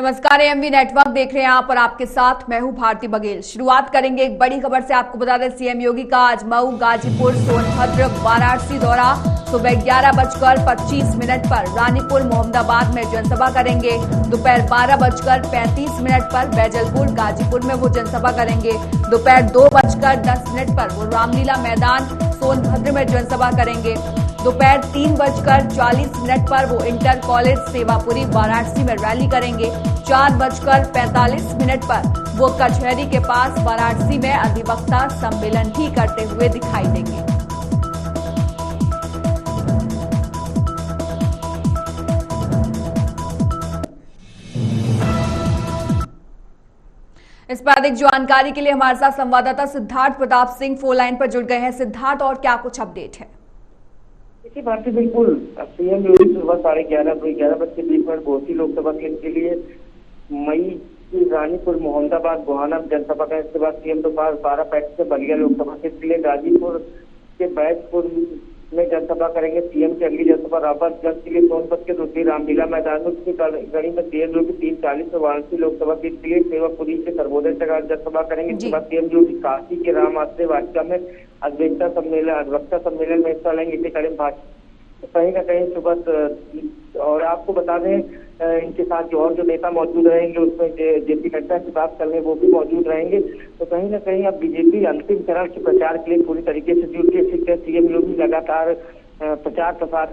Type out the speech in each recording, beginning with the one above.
नमस्कार, AMV network देख रहे हैं आप और आपके साथ मैं हूं भारती बघेल। शुरुआत करेंगे एक बड़ी खबर से। आपको बता दें, सीएम योगी का आज मऊ, गाजीपुर, सोनभद्र, वाराणसी दौरा। सुबह 11:25 पर रानीपुर, मोहम्मदाबाद में जनसभा करेंगे। दोपहर 12:35 पर बैजलपुर, गाजीपुर में वो जनसभा करेंगे। दोपहर 2:10 पर वो रामलीला मैदान, सोनभद्र में जनसभा करेंगे। दोपहर 3:40 पर वो इंटर कॉलेज सेवापुरी, वाराणसी में रैली करेंगे। 4:45 पर वो कचहरी के पास वाराणसी में अधिवक्ता सम्मेलन भी करते हुए दिखाई देंगे। इस पर अधिक जानकारी के लिए हमारे साथ संवाददाता सिद्धार्थ प्रताप सिंह फोन लाइन पर जुड़ गए हैं। सिद्धार्थ, और क्या कुछ अपडेट है? देखिए भारती, बिल्कुल सीएम योगी सुबह 11:30 घोसी लोकसभा केंद्र के लिए मई की रानीपुर, मोहम्मदाबाद, गोहाना जनसभा का। इसके बाद सीएम दोपहर 12:35 से बलिया लोकसभा क्षेत्र के लिए गाजीपुर के बैजपुर में जनसभा करेंगे। सीएम की अगली जनसभा राबर्ट्सगंज के लिए सोनभद्र के दूसरी रामलीला मैदान में, उसकी गढ़ी में सीएम योगी 3:40 से वाराणसी लोकसभा सीट के लिए सेवापुरी के सर्वोदय तक जनसभा करेंगे। इसके बाद सीएम योगी काशी के राम आश्रय वाटिका में अधिवक्ता सम्मेलन में हिस्सा लेंगे। इसी कड़ी भाषण कहीं न कहीं सुबह, और आपको बता दें इनके साथ जो नेता मौजूद रहेंगे उसमें जेपी नड्डा की बात कर रहे हैं, वो भी मौजूद रहेंगे। तो कहीं न कहीं अब बीजेपी अंतिम चरण के प्रचार के लिए पूरी तरीके से जुट के सीएम योगी लगातार प्रचार प्रसार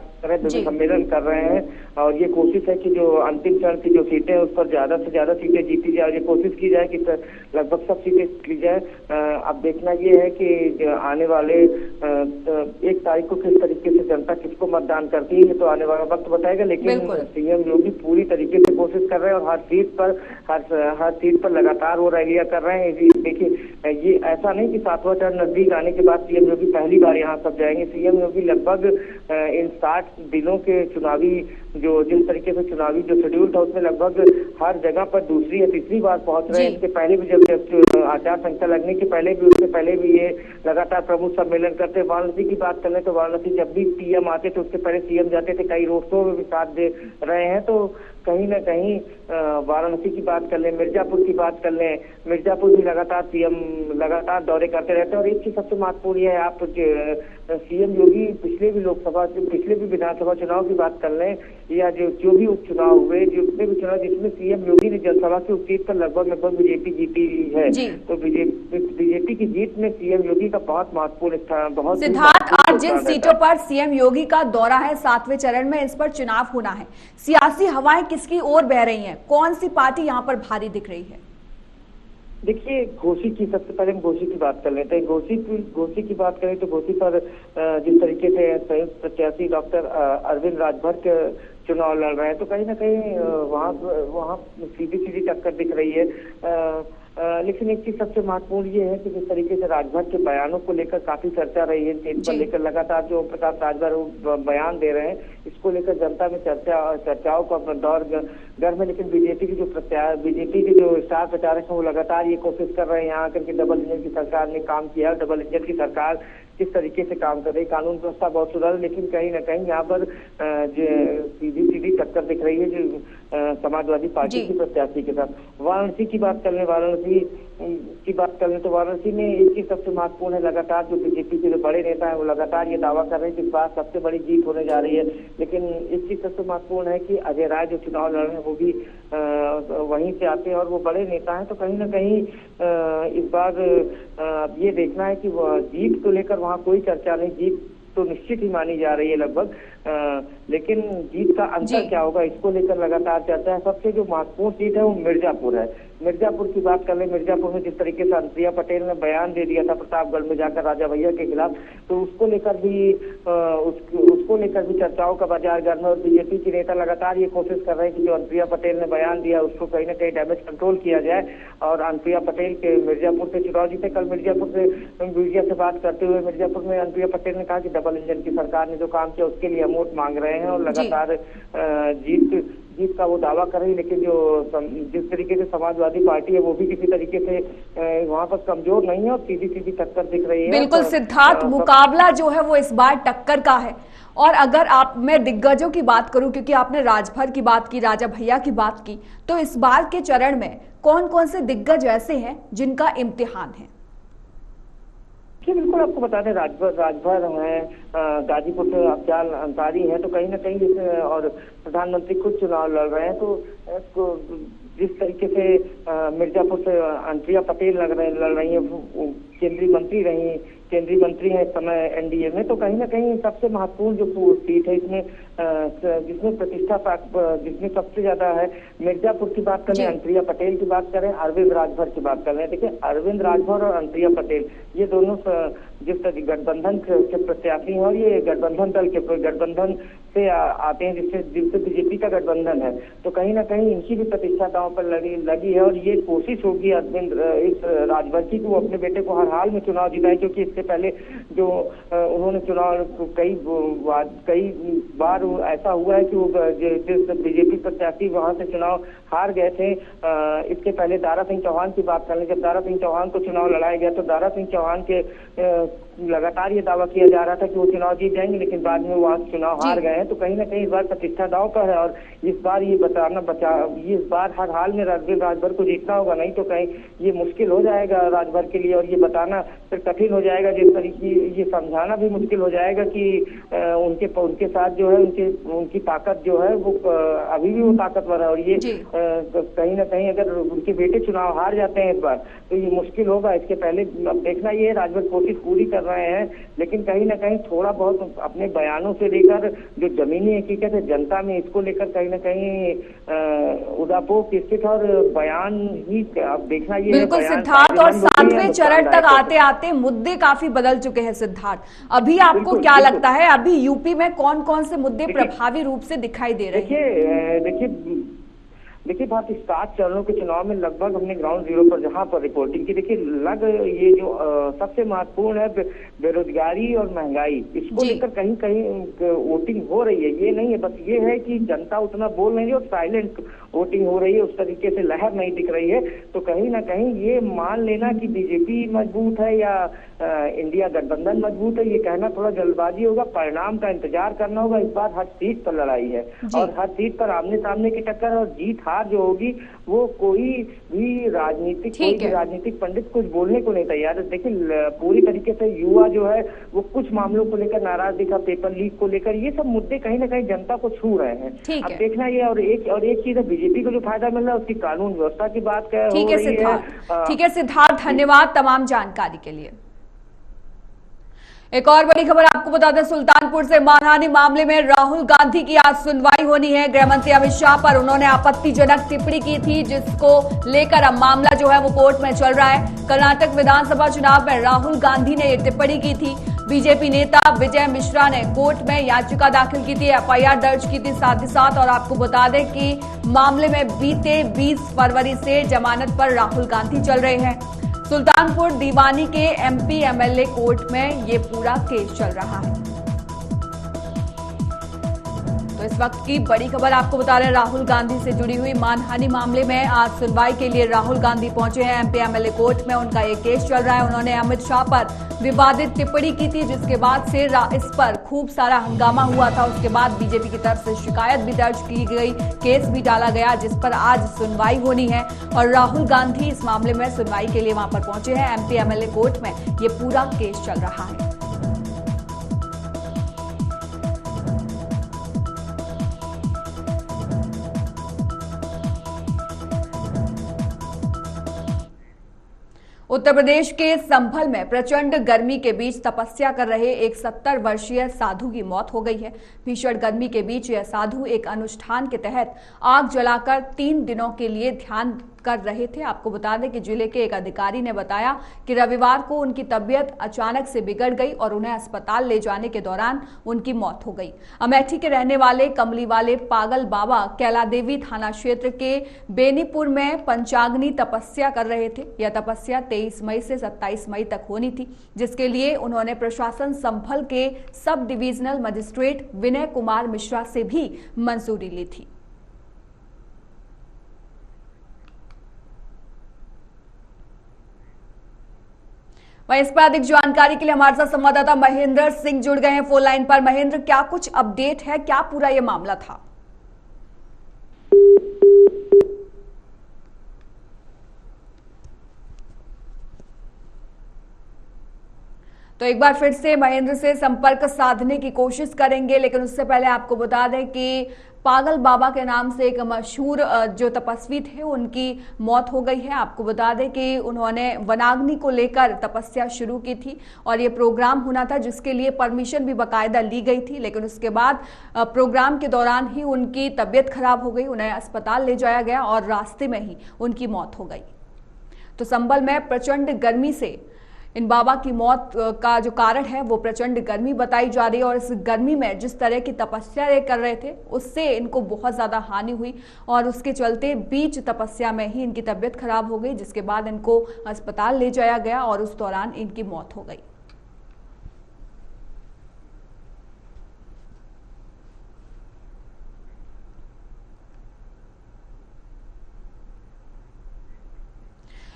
सम्मेलन कर रहे हैं। और ये कोशिश है कि जो अंतिम चरण की जो सीटें हैं उस पर ज्यादा से ज्यादा सीटें जीती जाए। ये कोशिश की जाए कि लगभग सब सीटें ली जाए। अब देखना ये है कि आने वाले 1 तारीख को किस तरीके से जनता किसको मतदान करती है, ये तो आने वाला वक्त बताएगा। लेकिन सीएम योगी पूरी तरीके से कोशिश कर रहे हैं और हर सीट पर लगातार वो रैलियां कर रहे हैं। देखिए, ये ऐसा नहीं कि 7वां चरण नजदीक आने के बाद सीएम योगी पहली बार यहाँ सब जाएंगे। सीएम योगी लगभग इन 60 दिनों के चुनावी जिस तरीके से चुनावी जो शेड्यूल था उसमें लगभग हर जगह पर दूसरी या तीसरी बार पहुंच रहे हैं। इसके पहले भी जब आचार संहिता लगने के पहले भी, उससे पहले भी ये लगातार प्रमुख सम्मेलन करते। वाराणसी की बात करें तो वाराणसी जब भी पीएम आते थे उसके पहले सीएम जाते थे, कई रोड शो में भी साथ दे रहे हैं। तो कहीं न कहीं वाराणसी की बात कर लें, मिर्जापुर की बात कर लें, मिर्जापुर भी लगातार सीएम लगातार दौरे करते रहते हैं। और एक चीज सबसे महत्वपूर्ण है, आप सीएम योगी पिछले भी विधानसभा चुनाव की बात कर लें या जो भी उपचुनाव हुए, जितने भी चुनाव जिसमें सीएम योगी ने जनसभा की उस सीट पर लगभग बीजेपी जीती है। तो बीजेपी की जीत में सीएम योगी का बहुत महत्वपूर्ण स्थान। बहुत सिद्धार्थ, आज जिन सीटों पर सीएम योगी का दौरा है 7वें चरण में, इस पर चुनाव होना है, सियासी हवाएं किसकी ओर बह रही हैं? कौन सी पार्टी यहाँ पर भारी दिख रही है? देखिए, घोसी की सबसे पहले हम घोसी की बात कर लेते हैं। घोसी की बात करें तो घोसी पर जिस तरीके से संयुक्त प्रत्याशी डॉक्टर अरविंद राजभर चुनाव लड़ रहे हैं, तो कहीं ना कहीं वहाँ सीधी टक्कर दिख रही है। लेकिन एक चीज सबसे महत्वपूर्ण ये है कि जिस तरीके से राजभर के बयानों को लेकर काफी चर्चा रही है, सीट पर लेकर लगातार जो प्रकाश राजभर बयान दे रहे हैं, इसको लेकर जनता में चर्चाओं का दौर गर्म है। लेकिन बीजेपी के जो स्टार प्रचारक हैं वो लगातार ये कोशिश कर रहे हैं यहाँ आकर के डबल इंजन की सरकार ने काम किया। डबल इंजन की सरकार किस तरीके से काम कर रही है, कानून व्यवस्था बहुत सुधार, लेकिन कहीं ना कहीं यहाँ पर सीधी टक्कर दिख रही है जो समाजवादी पार्टी की प्रत्याशी के साथ। वाराणसी की बात कर लें तो वाराणसी में एक चीज सबसे महत्वपूर्ण है, लगातार जो बीजेपी के जो बड़े नेता है वो लगातार ये दावा कर रहे हैं कि इस बार सबसे बड़ी जीत होने जा रही है। लेकिन एक चीज सबसे महत्वपूर्ण है कि अजय राय जो चुनाव लड़ रहे हैं वो भी वहीं से आते हैं और वो बड़े नेता हैं। तो कहीं ना कहीं इस बार ये देखना है कि जीत को लेकर वहाँ कोई चर्चा नहीं, जीत तो निश्चित ही मानी जा रही है लगभग, लेकिन जीत का अंतर क्या होगा इसको लेकर लगातार चर्चा है। सबसे जो महत्वपूर्ण सीट है वो मिर्जापुर है। मिर्जापुर की बात कर ले, मिर्जापुर में जिस तरीके से अनुप्रिया पटेल ने बयान दे दिया था प्रतापगढ़ में जाकर राजा भैया के खिलाफ, तो उसको लेकर भी चर्चाओं का बाजार गर्म है। और बीजेपी के नेता लगातार ये कोशिश कर रहे हैं कि जो अनुप्रिया पटेल ने बयान दिया उसको कहीं ना कहीं डैमेज कंट्रोल किया जाए और अनुप्रिया पटेल के मिर्जापुर से चुनाव जीते। कल मिर्जापुर से मीडिया से बात करते हुए मिर्जापुर में अनुप्रिया पटेल ने कहा कि डबल इंजन की सरकार ने जो काम किया उसके लिए हम वोट मांग रहे हैं और लगातार जीत का वो दावा कर रही, लेकिन जिस तरीके से समाजवादी पार्टी है वो भी किसी तरीके से वहां पर कमजोर नहीं है और सीधी सीधी टक्कर दिख रही है। बिल्कुल सिद्धार्थ, मुकाबला जो है वो इस बार टक्कर का है। और अगर मैं दिग्गजों की बात करूं, क्योंकि आपने राजभर की बात की, राजा भैया की बात की, तो इस बार के चरण में कौन कौन से दिग्गज ऐसे हैं जिनका इम्तिहान है? बिल्कुल आपको बता दें, राजभर है, गाजीपुर से अफजाल अंसारी है, तो कहीं ना कहीं और प्रधानमंत्री खुद चुनाव लड़ रहे हैं, तो जिस तरीके से मिर्जापुर से अनुप्रिया पटेल लड़ रही है, केंद्रीय मंत्री है इस समय एनडीए में, तो कहीं ना कहीं सबसे महत्वपूर्ण जो सीट है इसमें जिसमें प्रतिष्ठा जिसमें सबसे ज्यादा है, मिर्जापुर की बात करें, अनुप्रिया पटेल की बात करें, अरविंद राजभर की बात करें। देखिए, अरविंद राजभर और अनुप्रिया पटेल ये दोनों जिस तरह गठबंधन के प्रत्याशी हैं और ये गठबंधन से आते हैं जिससे बीजेपी का गठबंधन है, तो कहीं ना कहीं इनकी भी प्रतिष्ठा दांव पर लगी है। और ये कोशिश होगी अरविंद इस राजभर की कि वो अपने बेटे को हर हाल में चुनाव जिताए, क्योंकि इससे पहले जो उन्होंने चुनाव कई बार ऐसा हुआ है कि वो जिस बीजेपी प्रत्याशी वहां से चुनाव हार गए थे। इसके पहले दारा सिंह चौहान की बात कर लें, जब दारा सिंह चौहान को चुनाव लड़ाया गया तो दारा सिंह चौहान के लगातार ये दावा किया जा रहा था कि वो चुनाव जीत जाएंगे, लेकिन बाद में वहां चुनाव हार गए हैं। तो कहीं ना कहीं इस बार प्रतिष्ठा दांव पर है और इस बार इस बार हर हाल में राजभर को जीतना होगा, नहीं तो कहीं ये मुश्किल हो जाएगा राजभर के लिए और ये बताना फिर कठिन हो जाएगा, जिस तरीके ये समझाना भी मुश्किल हो जाएगा कि उनके साथ जो है उनकी ताकत जो है वो अभी भी वो ताकतवर है। और ये कहीं ना कहीं अगर उनके बेटे चुनाव हार जाते हैं इस बार तो ये मुश्किल होगा। इसके पहले अब देखना ये राजभर कोशिश पूरी कर रहे हैं, लेकिन कहीं ना कहीं थोड़ा बहुत अपने बयानों से लेकर जो जमीनी हकीकत है जनता में, इसको लेकर कहीं ना कहीं उदापोह स्थित और बयान ही अब देखना ये बिल्कुल सिद्धार्थ। और 7वें चरण तक आते आते मुद्दे काफी बदल चुके हैं सिद्धार्थ। अभी आपको क्या लगता है, अभी यूपी में कौन कौन से मुद्दे प्रभावी रूप से दिखाई दे रहे हैं? देखिए बात 7 चरणों के चुनाव में लगभग हमने ग्राउंड जीरो पर जहां पर रिपोर्टिंग की, देखिए ये जो सबसे महत्वपूर्ण है बेरोजगारी और महंगाई, इसको लेकर कहीं कहीं वोटिंग हो रही है। ये नहीं है, बस ये है कि जनता उतना बोल नहीं रही और साइलेंट वोटिंग हो रही है, उस तरीके से लहर नहीं दिख रही है। तो कहीं ना कहीं ये मान लेना कि बीजेपी मजबूत है या इंडिया गठबंधन मजबूत है, ये कहना थोड़ा जल्दबाजी होगा। परिणाम का इंतजार करना होगा। इस बार हर सीट पर लड़ाई है और हर सीट पर आमने सामने की टक्कर, और जीत हार जो होगी वो कोई भी राजनीतिक पंडित कुछ बोलने को नहीं तैयार है। देखिए पूरी तरीके से युवा जो है वो कुछ मामलों को लेकर नाराज दिखा, पेपर लीक को लेकर, ये सब मुद्दे कहीं ना कहीं जनता को छू रहे हैं। अब देखना ये और एक चीज है, बीजेपी को जो फायदा मिल रहा है उसकी कानून व्यवस्था की बात कर ठीक है सिद्धार्थ, धन्यवाद तमाम जानकारी के लिए। एक और बड़ी खबर आपको बता दें, सुल्तानपुर से मानहानि मामले में राहुल गांधी की आज सुनवाई होनी है। गृह मंत्री अमित शाह पर उन्होंने आपत्तिजनक टिप्पणी की थी, जिसको लेकर अब मामला जो है वो कोर्ट में चल रहा है। कर्नाटक विधानसभा चुनाव में राहुल गांधी ने ये टिप्पणी की थी। बीजेपी नेता विजय मिश्रा ने कोर्ट में याचिका दाखिल की थी, एफआईआर दर्ज की थी साथ ही साथ। और आपको बता दें कि मामले में बीते 20 फरवरी से जमानत पर राहुल गांधी चल रहे हैं। सुल्तानपुर दीवानी के एमपी एमएलए कोर्ट में ये पूरा केस चल रहा है। तो इस वक्त की बड़ी खबर आपको बता रहे हैं, राहुल गांधी से जुड़ी हुई मानहानि मामले में आज सुनवाई के लिए राहुल गांधी पहुंचे हैं एमपी एमएलए कोर्ट में। उनका ये केस चल रहा है। उन्होंने अमित शाह पर विवादित टिप्पणी की थी, जिसके बाद से इस पर खूब सारा हंगामा हुआ था। उसके बाद बीजेपी की तरफ से शिकायत भी दर्ज की गई, केस भी डाला गया, जिस पर आज सुनवाई होनी है। और राहुल गांधी इस मामले में सुनवाई के लिए वहां पर पहुंचे हैं एमपी एमएलए कोर्ट में। ये पूरा केस चल रहा है। उत्तर प्रदेश के संभल में प्रचंड गर्मी के बीच तपस्या कर रहे एक 70 वर्षीय साधु की मौत हो गई है। भीषण गर्मी के बीच यह साधु एक अनुष्ठान के तहत आग जलाकर 3 दिनों के लिए ध्यान कर रहे थे। आपको बता दें कि जिले के एक अधिकारी ने बताया कि रविवार को उनकी तबीयत अचानक से बिगड़ गई और उन्हें अस्पताल ले जाने के दौरान उनकी मौत हो गई। अमेठी के रहने वाले कमली वाले पागल बाबा कैलादेवी थाना क्षेत्र के बेनीपुर में पंचाग्नि तपस्या कर रहे थे। यह तपस्या 23 मई से 27 मई तक होनी थी, जिसके लिए उन्होंने प्रशासन संभल के sub divisional magistrate Vinay Kumar Mishra से भी मंजूरी ली थी। वहीं इस पर अधिक जानकारी के लिए हमारे साथ संवाददाता महेंद्र सिंह जुड़ गए हैं फोन लाइन पर। महेंद्र, क्या कुछ अपडेट है, क्या पूरा ये मामला था? तो एक बार फिर से महेंद्र से संपर्क साधने की कोशिश करेंगे, लेकिन उससे पहले आपको बता दें कि पागल बाबा के नाम से एक मशहूर जो तपस्वी थे उनकी मौत हो गई है। आपको बता दें कि उन्होंने वनाग्नि को लेकर तपस्या शुरू की थी और ये प्रोग्राम होना था जिसके लिए परमिशन भी बाकायदा ली गई थी, लेकिन उसके बाद प्रोग्राम के दौरान ही उनकी तबीयत खराब हो गई, उन्हें अस्पताल ले जाया गया और रास्ते में ही उनकी मौत हो गई। तो संभल में प्रचंड गर्मी से इन बाबा की मौत का जो कारण है वो प्रचंड गर्मी बताई जा रही है और इस गर्मी में जिस तरह की तपस्या ये कर रहे थे उससे इनको बहुत ज्यादा हानि हुई और उसके चलते बीच तपस्या में ही इनकी तबीयत खराब हो गई, जिसके बाद इनको अस्पताल ले जाया गया और उस दौरान इनकी मौत हो गई।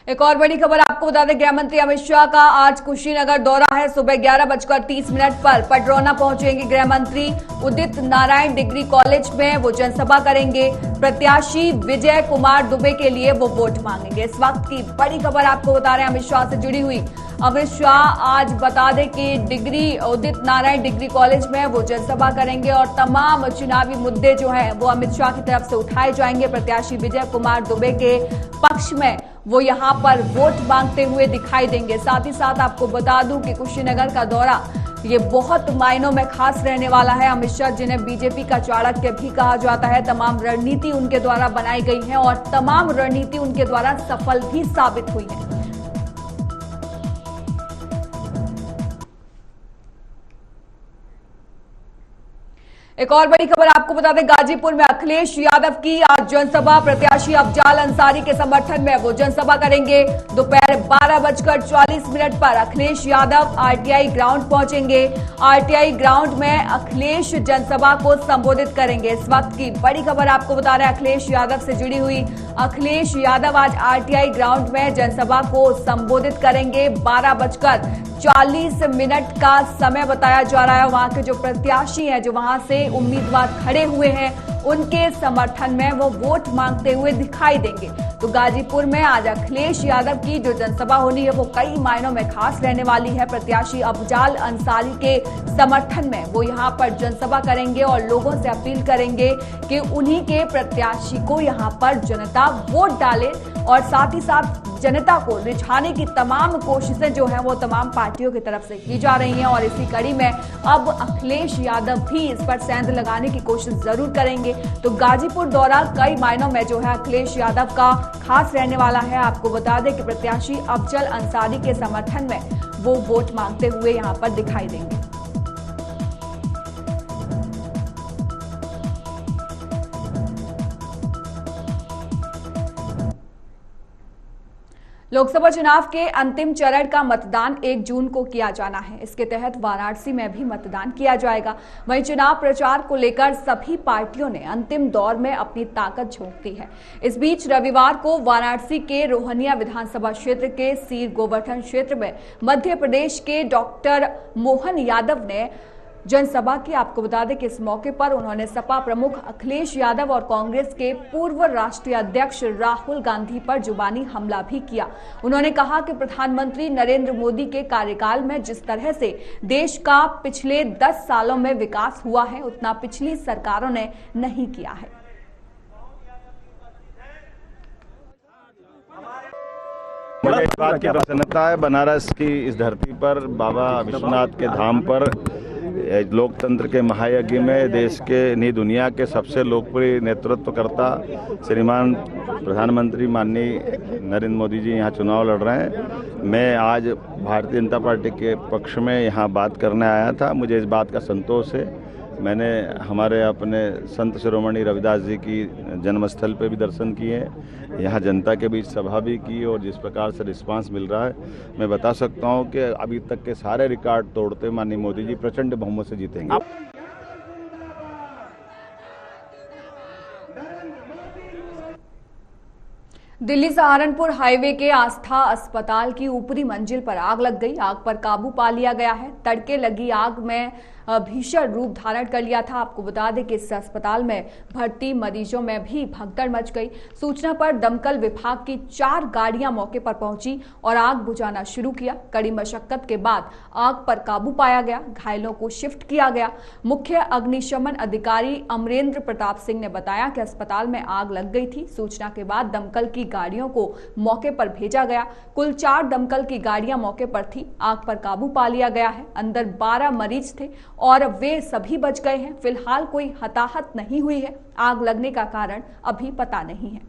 एक और बड़ी खबर आपको बता दें, गृह मंत्री अमित शाह का आज कुशीनगर दौरा है। सुबह 11:30 पर पडरौना पहुंचेंगे गृह मंत्री। उदित नारायण डिग्री कॉलेज में वो जनसभा करेंगे। प्रत्याशी विजय कुमार दुबे के लिए वो वोट मांगेंगे। इस वक्त की बड़ी खबर आपको बता रहे हैं अमित शाह से जुड़ी हुई। अमित शाह आज बता दें कि उदित नारायण डिग्री कॉलेज में वो जनसभा करेंगे और तमाम चुनावी मुद्दे जो हैं वो अमित शाह की तरफ से उठाए जाएंगे। प्रत्याशी विजय कुमार दुबे के पक्ष में वो यहां पर वोट मांगते हुए दिखाई देंगे। साथ ही साथ आपको बता दूं कि कुशीनगर का दौरा ये बहुत मायनों में खास रहने वाला है। अमित शाह जिन्हें बीजेपी का चाणक्य भी कहा जाता है, तमाम रणनीति उनके द्वारा बनाई गई है और तमाम रणनीति उनके द्वारा सफल भी साबित हुई है। एक और बड़ी खबर आपको बता दें, गाजीपुर में अखिलेश यादव की आज जनसभा। प्रत्याशी अफजाल अंसारी के समर्थन में वो जनसभा करेंगे। दोपहर 12:40 पर अखिलेश यादव आरटीआई ग्राउंड पहुंचेंगे। आरटीआई ग्राउंड में अखिलेश जनसभा को संबोधित करेंगे। इस वक्त की बड़ी खबर आपको बता रहे हैं अखिलेश यादव से जुड़ी हुई। अखिलेश यादव आज आरटीआई ग्राउंड में जनसभा को संबोधित करेंगे। 12:40 का समय बताया जा रहा है। वहां के जो प्रत्याशी हैं, जो वहां से उम्मीदवार खड़े हुए हैं, उनके समर्थन में वो वोट मांगते हुए दिखाई देंगे। तो गाजीपुर में आज अखिलेश यादव की जो जनसभा होनी है वो कई मायनों में खास रहने वाली है। प्रत्याशी अफजाल अंसारी के समर्थन में वो यहां पर जनसभा करेंगे और लोगों से अपील करेंगे कि उन्हीं के प्रत्याशी को यहां पर जनता वोट डाले और साथ ही साथ जनता को रिझाने की तमाम कोशिशें जो हैं वो तमाम पार्टियों की तरफ से की जा रही हैं और इसी कड़ी में अब अखिलेश यादव भी इस पर सेंध लगाने की कोशिश जरूर करेंगे। तो गाजीपुर दौरा कई मायनों में जो है अखिलेश यादव का खास रहने वाला है। आपको बता दें कि प्रत्याशी अफजल अंसारी के समर्थन में वो वोट मांगते हुए यहां पर दिखाई देंगे। लोकसभा चुनाव के अंतिम चरण का मतदान 1 जून को किया जाना है। इसके तहत वाराणसी में भी मतदान किया जाएगा। वहीं चुनाव प्रचार को लेकर सभी पार्टियों ने अंतिम दौर में अपनी ताकत झोंक दी है। इस बीच रविवार को वाराणसी के रोहनिया विधानसभा क्षेत्र के सीर गोवर्धन क्षेत्र में मध्य प्रदेश के डॉक्टर मोहन यादव ने जनसभा की। आपको बता दें कि इस मौके पर उन्होंने सपा प्रमुख अखिलेश यादव और कांग्रेस के पूर्व राष्ट्रीय अध्यक्ष राहुल गांधी पर जुबानी हमला भी किया। उन्होंने कहा कि प्रधानमंत्री नरेंद्र मोदी के कार्यकाल में जिस तरह से देश का पिछले 10 सालों में विकास हुआ है उतना पिछली सरकारों ने नहीं किया है। मुझे इस बात की प्रसन्नता है, बनारस की इस धरती पर बाबा विश्वनाथ के धाम पर लोकतंत्र के महायज्ञ में देश के नहीं दुनिया के सबसे लोकप्रिय नेतृत्वकर्ता श्रीमान प्रधानमंत्री माननीय नरेंद्र मोदी जी यहाँ चुनाव लड़ रहे हैं। मैं आज भारतीय जनता पार्टी के पक्ष में यहाँ बात करने आया था। मुझे इस बात का संतोष है। मैंने हमारे अपने संत शिरोमणि रविदास जी की जन्मस्थल पे भी दर्शन किए, यहाँ जनता के बीच सभा भी की और जिस प्रकार से रिस्पांस मिल रहा है मैं बता सकता हूँ कि अभी तक के सारे रिकॉर्ड तोड़ते माननीय मोदी जी प्रचंड बहुमत से जीतेंगे। दिल्ली सहारनपुर हाईवे के आस्था अस्पताल की ऊपरी मंजिल पर आग लग गई। आग पर काबू पा लिया गया है। तड़के लगी आग में भीषण रूप धारण कर लिया था। आपको बता दें कि इस अस्पताल में भर्ती मरीजों में भी भगदड़ मच गई। सूचना पर दमकल विभाग की 4 गाड़ियां मौके पर पहुंची और आग बुझाना शुरू किया। कड़ी मशक्कत के बाद आग पर काबू पाया गया। घायलों को शिफ्ट किया गया। मुख्य अग्निशमन अधिकारी अमरेंद्र प्रताप सिंह ने बताया कि अस्पताल में आग लग गई थी। सूचना के बाद दमकल की गाड़ियों को मौके पर भेजा गया। कुल 4 दमकल की गाड़ियां मौके पर थी। आग पर काबू पा लिया गया है। अंदर 12 मरीज थे और वे सभी बच गए हैं। फिलहाल कोई हताहत नहीं हुई है। आग लगने का कारण अभी पता नहीं है।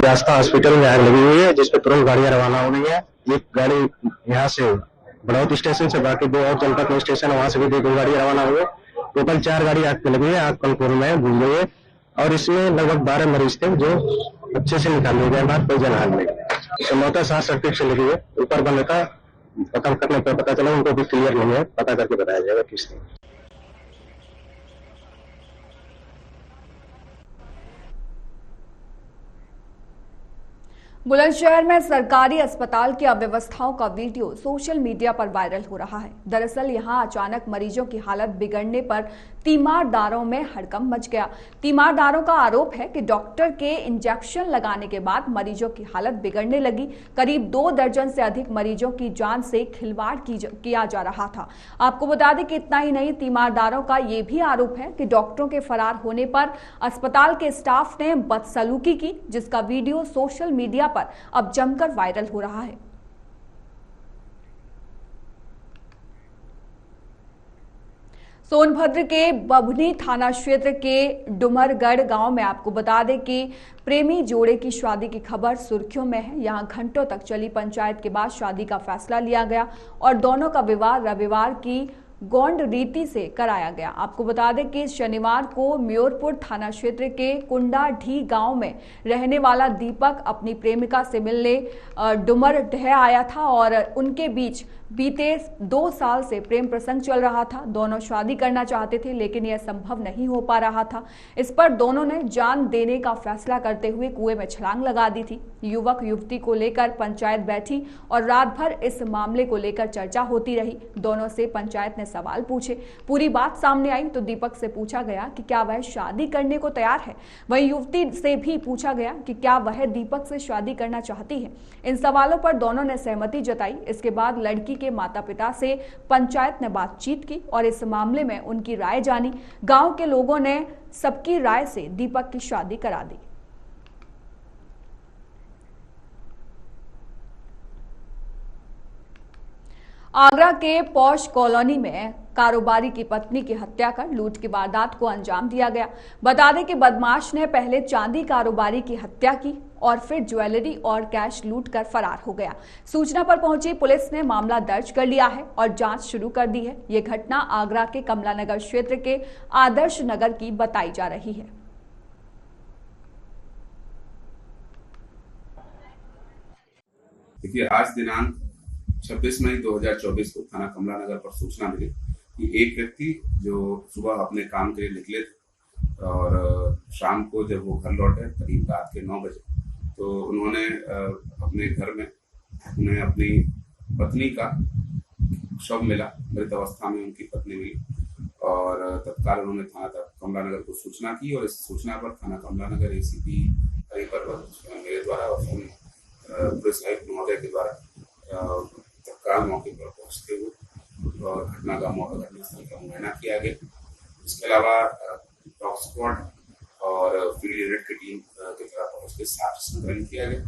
आस्था हॉस्पिटल में आग लगी हुई है, जिसपे तुरंत गाड़ियां रवाना हो गई है। एक गाड़ी यहाँ से बड़ौत स्टेशन से, बाकी 2 और जनपद स्टेशन वहां से भी 2 गाड़ियां रवाना हुई है। टोटल 4 गाड़ी आग पे लगी है। आग कंट्रोल में बुझ गई है और इसमें लगभग 12 मरीज थे जो अच्छे से निकाल लिए गए। बाद कोई जनहानि नहीं। संभवतः शॉर्ट सर्किट से लगी है। ऊपर बंद था, खत्म करने पर पता चला उनको भी क्लियर नहीं है। पता करके बताया जाएगा किसने। बुलंदशहर में सरकारी अस्पताल की अव्यवस्थाओं का वीडियो सोशल मीडिया पर वायरल हो रहा है। दरअसल यहां अचानक मरीजों की हालत बिगड़ने पर तीमारदारों में हड़कंप मच गया। तीमारदारों का आरोप है कि डॉक्टर के इंजेक्शन लगाने के बाद मरीजों की हालत बिगड़ने लगी। करीब 2 दर्जन से अधिक मरीजों की जान से खिलवाड़ किया जा रहा था। आपको बता दें कि इतना ही नहीं, तीमारदारों का यह भी आरोप है कि डॉक्टरों के फरार होने पर अस्पताल के स्टाफ ने बदसलूकी की, जिसका वीडियो सोशल मीडिया पर अब जमकर वायरल हो रहा है। सोनभद्र के बभनी थाना क्षेत्र के डुमरगढ़ गांव में आपको बता दें कि प्रेमी जोड़े की शादी की खबर सुर्खियों में है। यहां घंटों तक चली पंचायत के बाद शादी का फैसला लिया गया और दोनों का विवाह रविवार की गौंड रीति से कराया गया। आपको बता दें कि शनिवार को म्योरपुर थाना क्षेत्र के कुंडाढी गांव में रहने वाला दीपक अपनी प्रेमिका से मिलने डुमरडह आया था और उनके बीच बीते 2 साल से प्रेम प्रसंग चल रहा था। दोनों शादी करना चाहते थे, लेकिन यह संभव नहीं हो पा रहा था। इस पर दोनों ने जान देने का फैसला करते हुए कुएं में छलांग लगा दी थी। युवक युवती को लेकर पंचायत बैठी और रात भर इस मामले को लेकर चर्चा होती रही। दोनों से पंचायत ने सवाल पूछे। पूरी बात सामने आई तो दीपक से पूछा गया कि क्या वह शादी करने को तैयार है। वहीं युवती से भी पूछा गया कि क्या वह दीपक से शादी करना चाहती है। इन सवालों पर दोनों ने सहमति जताई। इसके बाद लड़की के माता पिता से पंचायत ने बातचीत की और इस मामले में उनकी राय जानी। गांव के लोगों ने सबकी राय से दीपक की शादी करा दी। आगरा के पॉश कॉलोनी में कारोबारी की पत्नी की हत्या कर लूट की वारदात को अंजाम दिया गया। बता दें कि बदमाश ने पहले चांदी कारोबारी की हत्या की और फिर ज्वेलरी और कैश लूट कर फरार हो गया। सूचना पर पहुंची पुलिस ने मामला दर्ज कर लिया है और जांच शुरू कर दी है। यह घटना आगरा के कमलानगर क्षेत्र के आदर्श नगर की बताई जा रही है। देखिए, आज दिनांक 26 मई 2024 को थाना कमलानगर पर सूचना मिली कि एक व्यक्ति जो सुबह अपने काम के लिए निकले थे और शाम को जब वो घर लौटे करीब रात के 9 बजे, तो उन्होंने अपने घर में उन्हें अपनी पत्नी का शव मिला। मृत अवस्था में उनकी पत्नी मिली और तत्काल उन्होंने थाना कमलानगर को सूचना की और इस सूचना पर थाना कमलानगर एसीपी हरिपर्वत मेरे द्वारा और पुलिस आयुक्त महोदय के द्वारा तत्काल मौके पर पहुंचते हुए और घटनास्थल का मुआयना किया गया। इसके अलावा डॉग स्क्वाड और फील्ड यूनिट की टीम की तरफ पहुंच के साक्ष्य संकलन किया गया।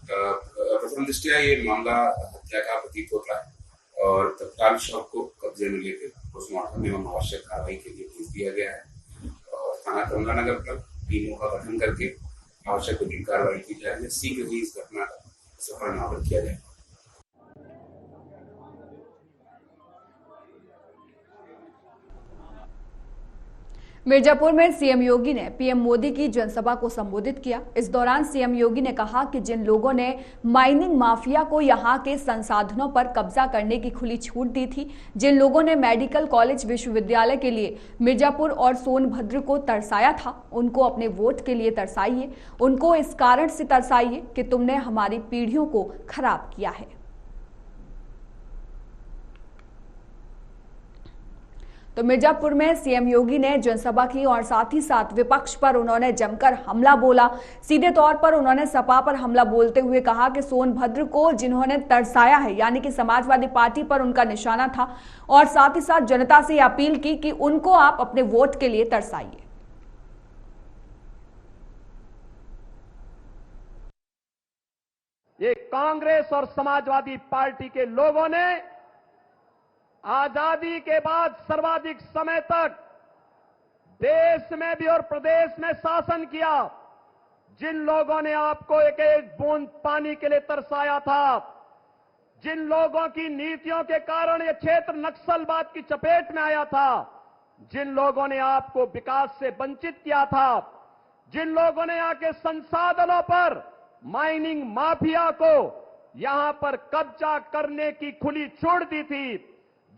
प्रथम दृष्टया ये मामला हत्या का प्रतीत होता है और तत्काल शव को कब्जे में लेकर पोस्टमार्टम एवं आवश्यक कार्रवाई के लिए भेज दिया गया है और थाना कमलानगर पर टीमों का गठन करके आवश्यक कार्रवाई की जा रही है। शीघ्र ही इस घटना का सफल अनावरण किया जाएगा। मिर्जापुर में सीएम योगी ने पीएम मोदी की जनसभा को संबोधित किया। इस दौरान सीएम योगी ने कहा कि जिन लोगों ने माइनिंग माफिया को यहां के संसाधनों पर कब्जा करने की खुली छूट दी थी, जिन लोगों ने मेडिकल कॉलेज विश्वविद्यालय के लिए मिर्जापुर और सोनभद्र को तरसाया था, उनको अपने वोट के लिए तरसाइए। उनको इस कारण से तरसाइए कि तुमने हमारी पीढ़ियों को खराब किया है। तो मिर्जापुर में सीएम योगी ने जनसभा की और साथ ही साथ विपक्ष पर उन्होंने जमकर हमला बोला। सीधे तौर पर उन्होंने सपा पर हमला बोलते हुए कहा कि सोनभद्र को जिन्होंने तरसाया है, यानी कि समाजवादी पार्टी पर उनका निशाना था, और साथ ही साथ जनता से अपील की कि उनको आप अपने वोट के लिए तरसाइए। ये कांग्रेस और समाजवादी पार्टी के लोगों ने आजादी के बाद सर्वाधिक समय तक देश में भी और प्रदेश में शासन किया। जिन लोगों ने आपको एक एक बूंद पानी के लिए तरसाया था, जिन लोगों की नीतियों के कारण यह क्षेत्र नक्सलवाद की चपेट में आया था, जिन लोगों ने आपको विकास से वंचित किया था, जिन लोगों ने आके संसाधनों पर माइनिंग माफिया को यहां पर कब्जा करने की खुली छूट दी थी,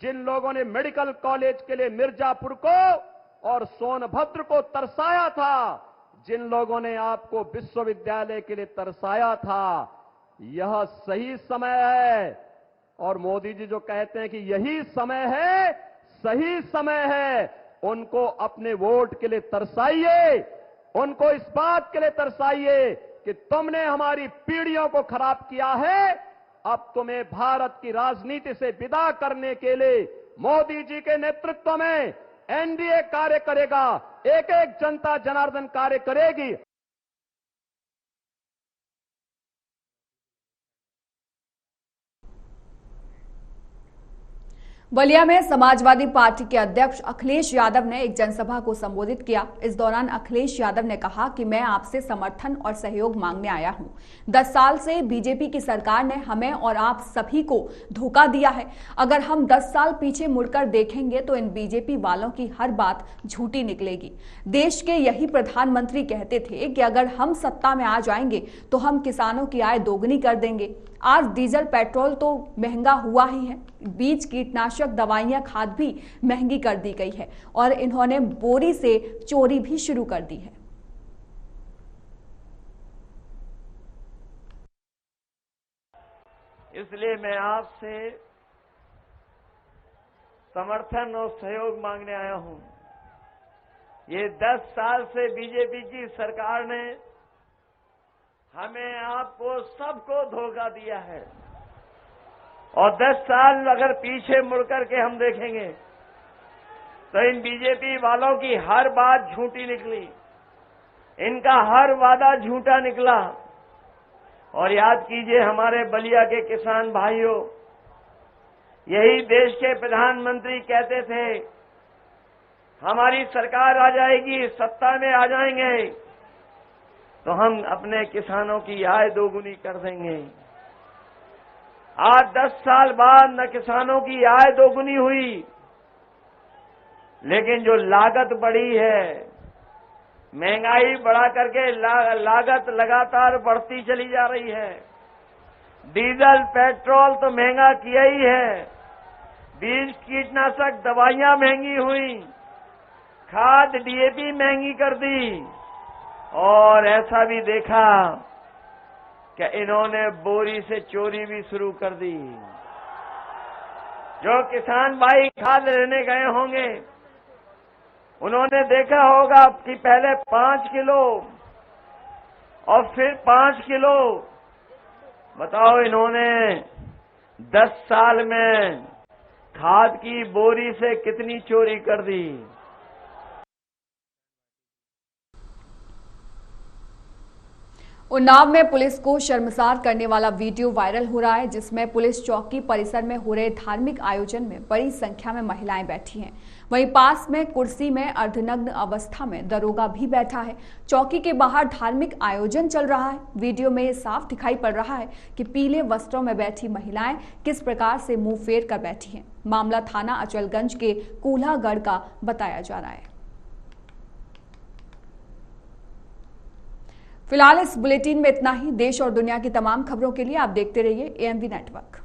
जिन लोगों ने मेडिकल कॉलेज के लिए मिर्जापुर को और सोनभद्र को तरसाया था, जिन लोगों ने आपको विश्वविद्यालय के लिए तरसाया था, यह सही समय है। और मोदी जी जो कहते हैं कि यही समय है, सही समय है, उनको अपने वोट के लिए तरसाइए। उनको इस बात के लिए तरसाइए कि तुमने हमारी पीढ़ियों को खराब किया है। अब तुम्हें भारत की राजनीति से विदा करने के लिए मोदी जी के नेतृत्व में एनडीए कार्य करेगा, एक एक जनता जनार्दन कार्य करेगी। बलिया में समाजवादी पार्टी के अध्यक्ष अखिलेश यादव ने एक जनसभा को संबोधित किया। इस दौरान अखिलेश यादव ने कहा कि मैं आपसे समर्थन और सहयोग मांगने आया हूं। 10 साल से बीजेपी की सरकार ने हमें और आप सभी को धोखा दिया है। अगर हम 10 साल पीछे मुड़कर देखेंगे तो इन बीजेपी वालों की हर बात झूठी निकलेगी। देश के यही प्रधानमंत्री कहते थे कि अगर हम सत्ता में आ जाएंगे तो हम किसानों की आय दोगुनी कर देंगे। आज डीजल पेट्रोल तो महंगा हुआ ही है, बीज कीटनाशक दवाइयां खाद भी महंगी कर दी गई है और इन्होंने बोरी से चोरी भी शुरू कर दी है। इसलिए मैं आपसे समर्थन और सहयोग मांगने आया हूं। ये 10 साल से बीजेपी की सरकार ने हमें आपको सबको धोखा दिया है और 10 साल अगर पीछे मुड़ करके हम देखेंगे तो इन बीजेपी वालों की हर बात झूठी निकली, इनका हर वादा झूठा निकला। और याद कीजिए हमारे बलिया के किसान भाइयों, यही देश के प्रधानमंत्री कहते थे हमारी सरकार आ जाएगी, सत्ता में आ जाएंगे तो हम अपने किसानों की आय दोगुनी कर देंगे। आज 10 साल बाद न किसानों की आय दोगुनी हुई, लेकिन जो लागत बढ़ी है, महंगाई बढ़ा करके लागत लगातार बढ़ती चली जा रही है। डीजल पेट्रोल तो महंगा किया ही है, बीज कीटनाशक दवाइयां महंगी हुई, खाद डीएपी महंगी कर दी और ऐसा भी देखा कि इन्होंने बोरी से चोरी भी शुरू कर दी। जो किसान भाई खाद लेने गए होंगे उन्होंने देखा होगा कि पहले 5 किलो और फिर 5 किलो। बताओ इन्होंने 10 साल में खाद की बोरी से कितनी चोरी कर दी। उन्नाव में पुलिस को शर्मसार करने वाला वीडियो वायरल हो रहा है, जिसमें पुलिस चौकी परिसर में हो रहे धार्मिक आयोजन में बड़ी संख्या में महिलाएं बैठी हैं। वहीं पास में कुर्सी में अर्धनग्न अवस्था में दरोगा भी बैठा है। चौकी के बाहर धार्मिक आयोजन चल रहा है। वीडियो में ये साफ दिखाई पड़ रहा है कि पीले वस्त्रों में बैठी महिलाएं किस प्रकार से मुंह फेर कर बैठी हैं। मामला थाना अचलगंज के कूल्हागढ़ का बताया जा रहा है। फिलहाल इस बुलेटिन में इतना ही। देश और दुनिया की तमाम खबरों के लिए आप देखते रहिए AMV नेटवर्क।